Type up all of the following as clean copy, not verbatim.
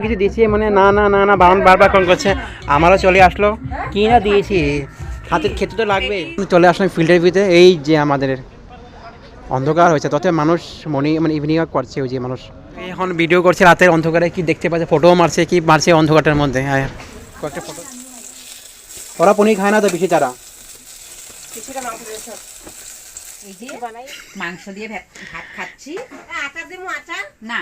কিছু দিয়েছি মানে না না না না বারবার ফোন করছে। আমারও চলে আসলো, কি না দিয়েছি, হাতের খেতে তো লাগবে। চলে আসলাম ফিল্ডের ভিতরে। এই যে আমাদের অন্ধকার হয়েছে, তত মানুষ মানে ইভিনিং ওয়াক করছে। ওই যে মানুষ এখন ভিডিও করছে রাতের অন্ধকারে, কি দেখতে পাচ্ছে, ফটোও মারছে, কি মারছে অন্ধকারটার মধ্যে। হ্যাঁ, কয়েকটা ফটো। ওরা পনির খায় না তো বেশি, তারা মাংস দিয়ে ভাত খাচ্ছি। আচার দেবো? আচার না।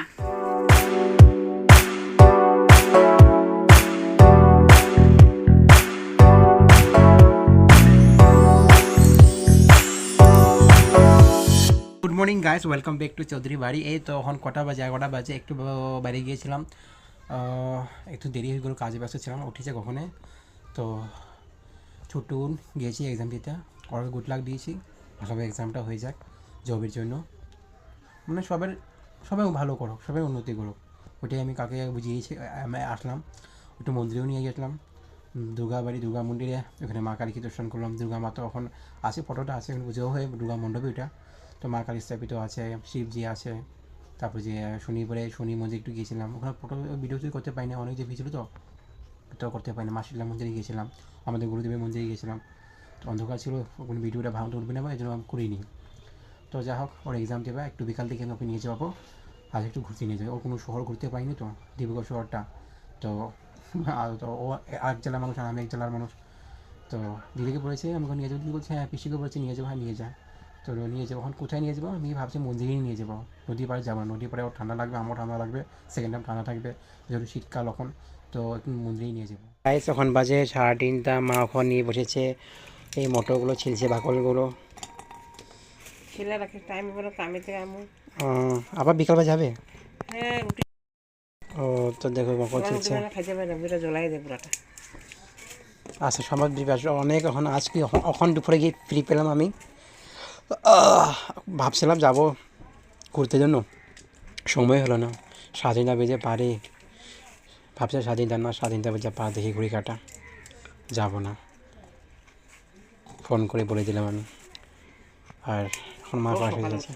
Good morning guys, welcome back to Chowdhury বাড়ি। এই তো এখন কটা বাজে একটু বাইরে গিয়েছিলাম, একটু দেরি হয়ে গেলো, কাজে ব্যস্ত ছিলাম। উঠেছে কখনে তো ছুটুন গিয়েছি এক্সাম দিতে, ওরা গুড লাক দিয়েছি, সবাই এক্সামটা হয়ে যাক জবের জন্য। মানে সবাই ভালো করো, সবাই উন্নতি করো, ওইটাই আমি কাকে বুঝিয়েছি। আমি আসলাম, একটু মন্দিরেও নিয়ে গেছিলাম, দুর্গা মন্দিরে। ওখানে মা কালীকে দর্শন করলাম। দুর্গা মা তো এখন আছে, ফটোটা আছে, পুজোও হয়ে দুর্গা মণ্ডপে ওইটা। তো মা কালী স্থাপিত আছে, শিবজি আছে। তারপর যে শনি মন্দির একটু গিয়েছিলাম, ওখানে ফটো ভিডিও করতে পারিনি, অনেক যে ভিড় ছিল তো করতে পারিনি। মাসিল্লা মন্দিরে গিয়েছিলাম, আমাদের গুরুদেবের মন্দিরে গিয়েছিলাম। তো অন্ধকার ছিল, ওখানে ভিডিওটা ভালো তুলবে না, এই জন্য আমি করিনি। তো যা হোক, ওর এক্সাম দেবে, একটু বিকাল থেকে ওকে নিয়ে যাবো, আজ একটু ঘুরতে নিয়ে যাবো। ও কোনো শহর ঘুরতে পারিনি তো, দেবগড় শহরটা। তো ও এক জেলার মানুষ আর আমি এক জেলার মানুষ। তো দিদিকে বলেছে আমাকে নিয়ে যাবো, দিদি বলছে হ্যাঁ, পিসিকে বলেছে নিয়ে যাবো, হ্যাঁ নিয়ে যা। তো নিয়ে যাবো। এখন কোথায় নিয়ে যাবো? আমি ভাবছি মন্দিরেই নিয়ে যাবো, নদী পাড়ে যাবো না, নদী পাড়ে ওর ঠান্ডা লাগবে, আমারও ঠান্ডা লাগবে, সেকেন্ড টাইম ঠান্ডা থাকবে, যেহেতু শীতকাল এখন। তো মন্দিরেই নিয়ে যাবো। গাইস এখন বাজে 3:30, মা ওখানে নিয়ে বসেছে, এই মটরগুলো ছিলছে, বাকলগুলো ছেলে রাখে টাইম করে কামে থেকে আমি। আবার বিকালবেলা যাবে। হ্যাঁ, রুটি ও তো দেখো বাকল ছিলছে। খাইতে পারে না, রুটিটা জ্বলাই দেয় পুরাটা। আচ্ছা, সময় অনেক এখন, আজকে এখন দুপুরে গিয়ে ফ্রি পেলাম আমি। ভাবছিলাম যাবো ঘুরতে জন্য, সময় হলো না। স্বাধীনতা বেজে পারে, ভাবছি স্বাধীনতা বেজে পা দেখি ঘুড়ি কাটা, যাবো না। ফোন করে বলে দিলাম আমি। আর এখন মা পাশে গিয়েছে,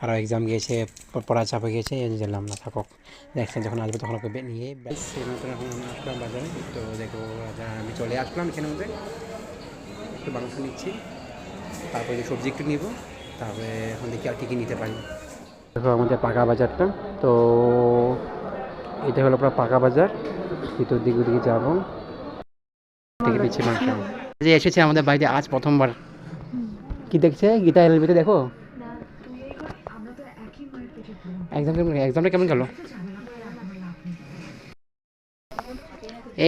আরও এক্সাম গিয়েছে, পড়া চাপে গিয়েছে, জানলাম না, থাকক, দেখছেন যখন আসবে তখন ওকে নিয়ে। নতুন এখন আমি আসলাম বাজারে। তো দেখো আমি চলে আসলাম এখানের মধ্যে, একটু মাংস নিচ্ছি, তারপরে সবজি একটু নিব, তারপরে এখন দেখি আর কী কী নিতে পারি। দেখো আমাদের পাকা বাজারটা, তো এটা হলো পুরো পাকা বাজার। ভিতর দিকে ওদিকে যাবো, থেকে নিচ্ছি মাংস। যে এসেছে আমাদের বাড়িতে আজ প্রথমবার, কি দেখছে গীতা এলবিতে, দেখো এক্সামটা কেমন গেল।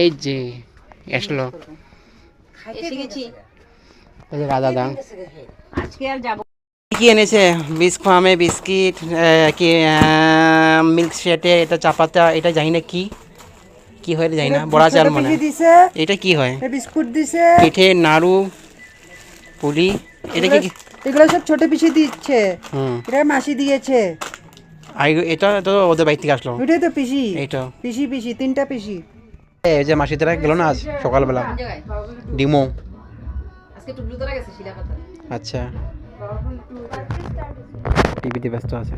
এই যে আসলো, এই যে রাধা দা আজকে আর যাবো। কি এনেছে, বিস্কিট, কি মিল্ক শেটে, এটা চাপাতা, এটা জানি না কি হয় জানি না, বড়া চাল মনে হয়। এটা কি হয়? বিস্কুট দিছে, পিঠে, নাড়ু, পুলি, এটা কি? এগুলো সব ছোট পিসি দিচ্ছে, এটা মাসি দিয়েছে। আর এটা তো ওদের বাড়ি থেকে আসলো, ওইটাই তো পিসি, এইটা পিসি তিনটা পিসি। এই যে মাসিদারা গেল না আজ সকালবেলা, ডিমো। আচ্ছা, টিভিতে ব্যস্ত আছে,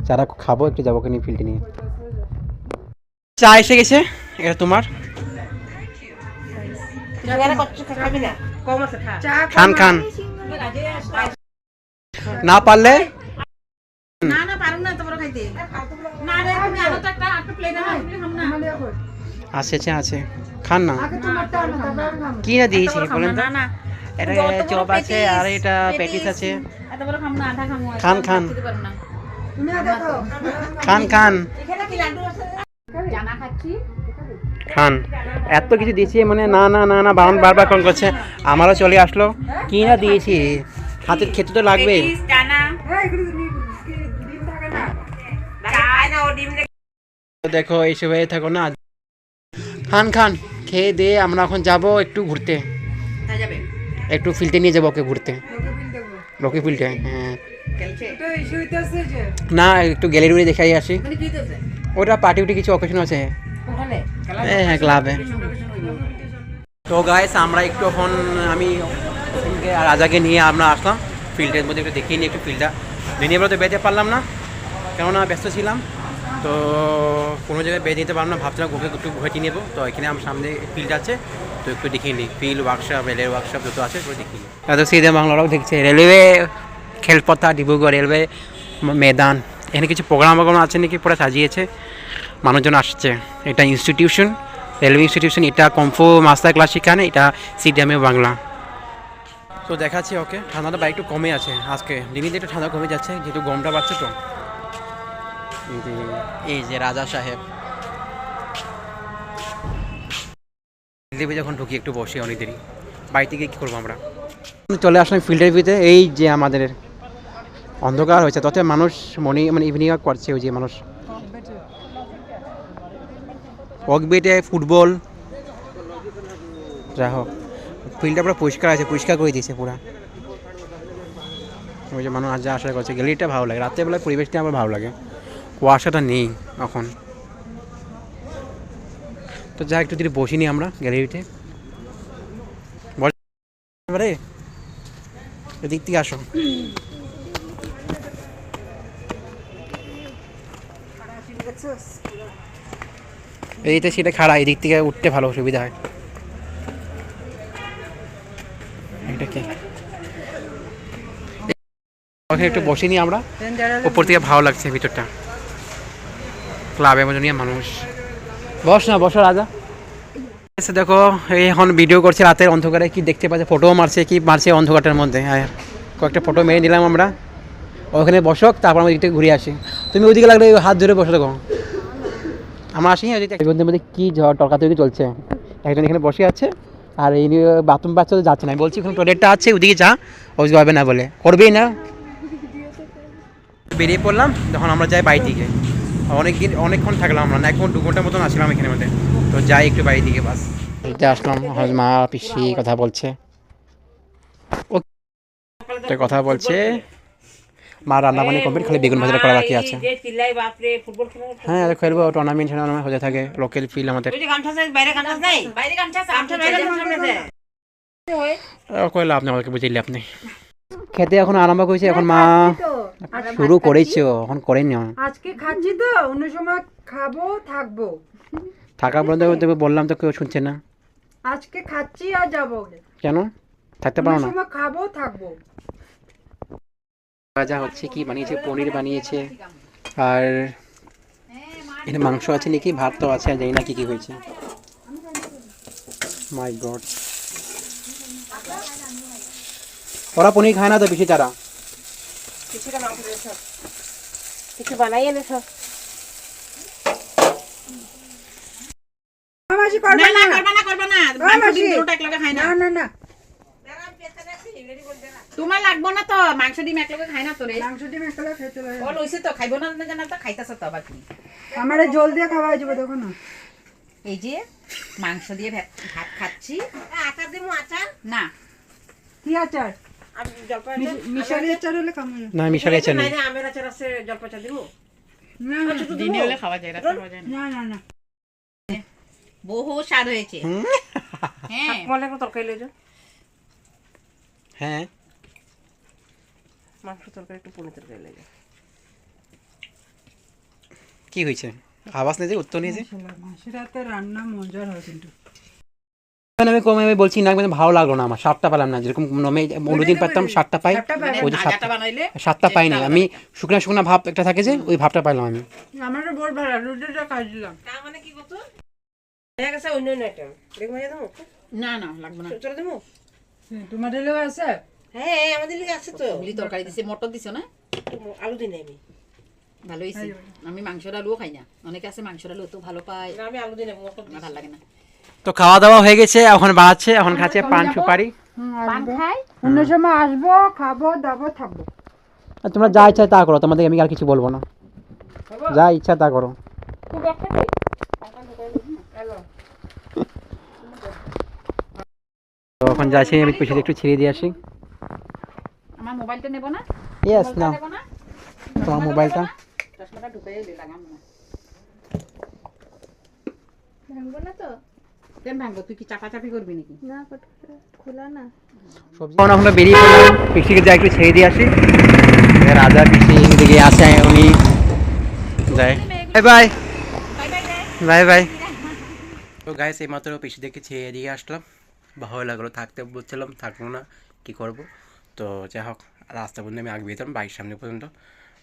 যারা খাবো একটু যাবো কিনে ফিল্ডে নিয়ে। চা এসে গেছে, এটা তোমার। খান খান, না পারলে আছে খান না। কি না দিয়েছি বলেন তো? এটা চপ আছে আর এটা প্যাটিস আছে। খান খান খান খান খান। এত কিছু দিয়েছি মানে না না না না বারবার ফোন করছে। আমারও চলে আসলো, কি না দিয়েছি, হাতের খেতে তো লাগবে। দেখো এইসব হয়ে থাকো না, খান খান, খেয়ে দিয়ে আমরা এখন যাবো একটু ঘুরতে, একটু ফিল্ডে নিয়ে যাবো ওকে ঘুরতে, লোকে ফিল্ডে। হ্যাঁ না, একটু গ্যালারি দেখাই আসি। ওটা পার্টি উটি কিছু অকেশন আছে, হ্যাঁ ক্লাবে। তো গাইস আমরা একটু এখন আমি রাজাকে নিয়ে আমরা আসলাম ফিল্ডের মধ্যে, একটু দেখিয়ে নিই একটু ফিল্ডটা। দিনের বেলা তো বেরোতে পারলাম না, কেননা ব্যস্ত ছিলাম। তো কোনো জায়গায় বেঁধে নিতে পারলাম না, ভাবছিলাম ওকে একটু ঘুরে নেবো। তো এখানে আমার সামনে ফিল্ড আছে, তো একটু দেখিয়ে নিই ফিল্ড, ওয়ার্কশপ, রেলের ওয়ার্কশপ যত আছে একটু দেখিয়ে নিই। তো সিধে বাংলারাও দেখছে রেলওয়ে খেলপথা, ডিব্রুগড় রেলওয়ে ময়দান, এখানে কিছু প্রোগ্রাম আছে নাকি, পুরো সাজিয়েছে, মানুষজন আসছে। এটা ইনস্টিটিউশন, রেলওয়ে ইনস্টিটিউশন, এটা কমফু মাস্টার ক্লাস শেখানে, এটা সিডিএমএ বাংলা। তো দেখাচ্ছি ওকে, ঠান্ডাটা বাইরে একটু কমে আছে আজকে, দিনে একটু ঠান্ডা কমে যাচ্ছে যেহেতু গরমটা বাড়ছে। তো এই যে রাজা সাহেব যখন ঢুকি একটু বসে অনেক দেরি, বাড়ি থেকে কী করবো আমরা, চলে আসলাম ফিল্ডের ভিতরে। এই যে আমাদের অন্ধকার হয়েছে, তত মানুষ মানে ইভিনিং ওয়াক করছে, ওই যে মানুষ ওয়াকবেটে ফুটবল, যাই হোক ফিল্ডটা পুরো পরিষ্কার আছে, পরিষ্কার করে দিয়েছে পুরা। ওই যে মানুষ আজ যা আশা করছে, গ্যালারিটা ভালো লাগে, রাত্রেবেলায় পরিবেশটা আমার ভালো লাগে, কুয়াশাটা নেই এখন। তো যা একটু দিকে বসিনি আমরা গ্যালারিতে, রে এদিক থেকে আসো। এইটা সেটা খাড়া, এদিক থেকে উঠতে ভালো সুবিধা হয়। এটা কি ওখানে একটু বসিনি আমরা, উপর থেকে ভালো লাগছে ভিতরটা, ক্লাবের মতো নিয়ে মানুষ। বস না, বসো রাজা। দেখো এই এখন ভিডিও করছে রাতের অন্ধকারে, কি দেখতে পাচ্ছে, ফটোও মারছে, কি মারছে অন্ধকারটার মধ্যে। হ্যাঁ, কয়েকটা ফটো মেরে নিলাম আমরা। ওখানে বসক, তারপর আমরা দিকটা ঘুরে আসি। তুমি ওইদিকে লাগলে হাত ধরে বসে দেখো, আমরা আসি। ওইদিকে মধ্যে কী ঝড় তর্কাতর্কি চলছে, একজন এখানে বসে আছে, আর এই বাথরুম বাচ্চা তো যাচ্ছে না। বলছি ওখানে টয়লেটটা আছে, ওইদিকে যা, ওই হবে না বলে, করবেই না। বেরিয়ে পড়লাম, তখন আমরা যাই বাড়ির দিকে। অনেকক্ষণ থাকলাম আমরা, না 1 2 ঘন্টার মতন আসলাম এখানের মধ্যে। তো যাই একটু বাড়ির দিকে, বাস এটা আসলাম। মা পিসি কথা বলছে, কথা বলছে, মা রান্না বান্না কমপ্লিট, খালি বেগুন ভাজাটা করা বাকি আছে। হ্যাঁ খেলবো, টুর্নামেন্ট হয়ে থাকে, লোকাল ফিল্ড আমাদের। কইলে আপনি আমাকে বুঝিলে, আপনি খেতে এখন আরম্ভ করেছে, এখন মা শুরু করেছে, এখন করেনি। আজকে খাচ্ছি তো, অন্য সময় খাবো থাকবো, থাকা পর্যন্ত বললাম তো কেউ শুনছে না। আজকে খাচ্ছি আর যাবো, কেন থাকতে পারো না? সময় খাবো থাকবো। ভাজা হচ্ছে, কি বানিয়েছে, পনির বানিয়েছে, আর এখানে মাংস আছে নাকি, ভাত তো আছে, জানি না কি কি হয়েছে। মাই গড, ওরা পনির খায় না তো বেশি, তারা কিছু বানাই এনে সব। তোমার লাগবো না তো, মাংস ডিম একলগে খাই না তো রে, মাংস ডিম একলা খেতে লাগে। ও লইছে তো, খাইবো না জানা তো, খাইতাছ তো আবার তুমি। আমারে জল দিয়ে খাওয়া যাবে, দেখো না। এই যে মাংস দিয়ে ভাত খাচ্ছি। আচার দিব, আচার না কি আচার? মিশালি আচার হলে খাবো না, মিশালি আচার নেই। আমের আচার আছে, জলপাই আচার দিব না। দিনে হলে খাওয়া যায়, রাতে খাওয়া যায় না। না না না, বহু স্বাদ হয়েছে। হ্যাঁ মনে করে তরকারি লইছো, হ্যাঁ মাংস তরকারি, একটু পনির তরকারি লইছো। কি হয়েছে, আওয়াজ নেই যে, উত্তর নিয়েছে। মাসের হাতে রান্না মজার হয় কিন্তু। আমি কমে আমি বলছি না, কিন্তু ভালো লাগলো না আমার, 7টা পেলাম না, যেরকম অন্যদিন পারতাম 7টা পাই, ওই যে 7টা পাইনি আমি। শুকনা শুকনা ভাব একটা থাকে যে, ওই ভাবটা পাইলাম আমি। আমারও বহুত ভালো, রুটিটা খাই দিলাম। তার মানে কি বলতো, দেখা গেছে অন্য অন্য আইটেম দেখো, ভাইয়া দেবো না না লাগবে না, চলে দেবো। তোমাদের লোক আছে? হ্যাঁ আমাদের লিগে আছে তো, ওগুলি তরকারি দিছে, মটর দিছো না, আলু দিই না আমি। ভালো হয়েছে। আমি মাংসের আলুও খাই না, অনেকে আছে মাংসের আলু তো ভালো পায়, না আমি আলু দিই না, মটর দিই। আমার ভালো লাগে না। তো খাওয়া দাওয়া হয়ে গেছে, এখন বাড়াচ্ছে, এখন খাচ্ছে পান সুপারি। পান খাই, অন্য সময় আসবো, খাবো দাবো থাকবো। আর তোমরা যা ইচ্ছা তা করো, তোমাদের আমি আর কিছু বলবো না, যা ইচ্ছা তা করো। তো এখন যাচ্ছি, আমি পিছিয়ে একটু ছেড়ে দিয়ে আসি। আমার মোবাইলটা নেব না, ইয়েস না, নেব না, তোমার মোবাইলটা চশমাটা ঢুকাই লাগাম না। ভাঙবো না তো? কেন ভাঙবো, তুই কি চাপাচাপি করবি নাকি? না, খোলা না। সবজি আমরা বেরিয়ে পড়লাম, পিসিকে যা একটু ছেড়ে দিয়ে আসি। রাজা পিসি দিকে আসে, উনি যায়। Bye bye bye. তো গাইস এইমাত্র পিসি দেখে ছেড়ে দিয়ে আসলাম, ভালো লাগলো, থাকতে বলছিলাম থাকবো না, কী করবো। তো যাই হোক রাস্তা পর্যন্ত আমি আগে বেরোতাম, বাইক সামনে পর্যন্ত,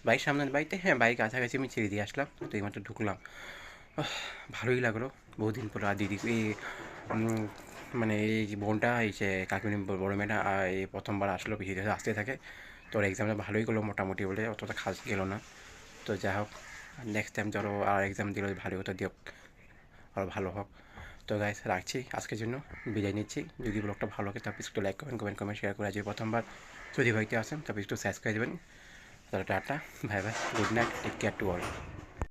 বাইক সামনে বাইকতে, হ্যাঁ বাইক কাছাকাছি আমি ছেড়ে দিয়ে আসলাম। তো এইমাত্র ঢুকলাম, ভালোই লাগলো, বহুদিন পর। আর দিদি এই মানে এই যে বোনটা, এই যে কাকিমনি বড় মেয়েটা এই প্রথমবার আসলো, পিসি দেখে আসতে থাকে। তো ওর এক্সামটা ভালোই গেলো মোটামুটি, বলে অতটা খাস গেলো না। তো যাই হোক নেক্সট টাইম ধরো আর এক্সাম দিলে ভালো হতো, দিও আর ভালো হোক। তো গাইস রাখছি, আজকের জন্য বিদায় নিচ্ছি। যদি ব্লগটা ভালো লাগে তারপর একটু লাইক কমেন্ট শেয়ার করে, আজ প্রথমবার যদি ভাইতে আসেন তারপর একটু সাবস্ক্রাইব দেবেন। তাহলে tata, bye bye, good night, take care to all.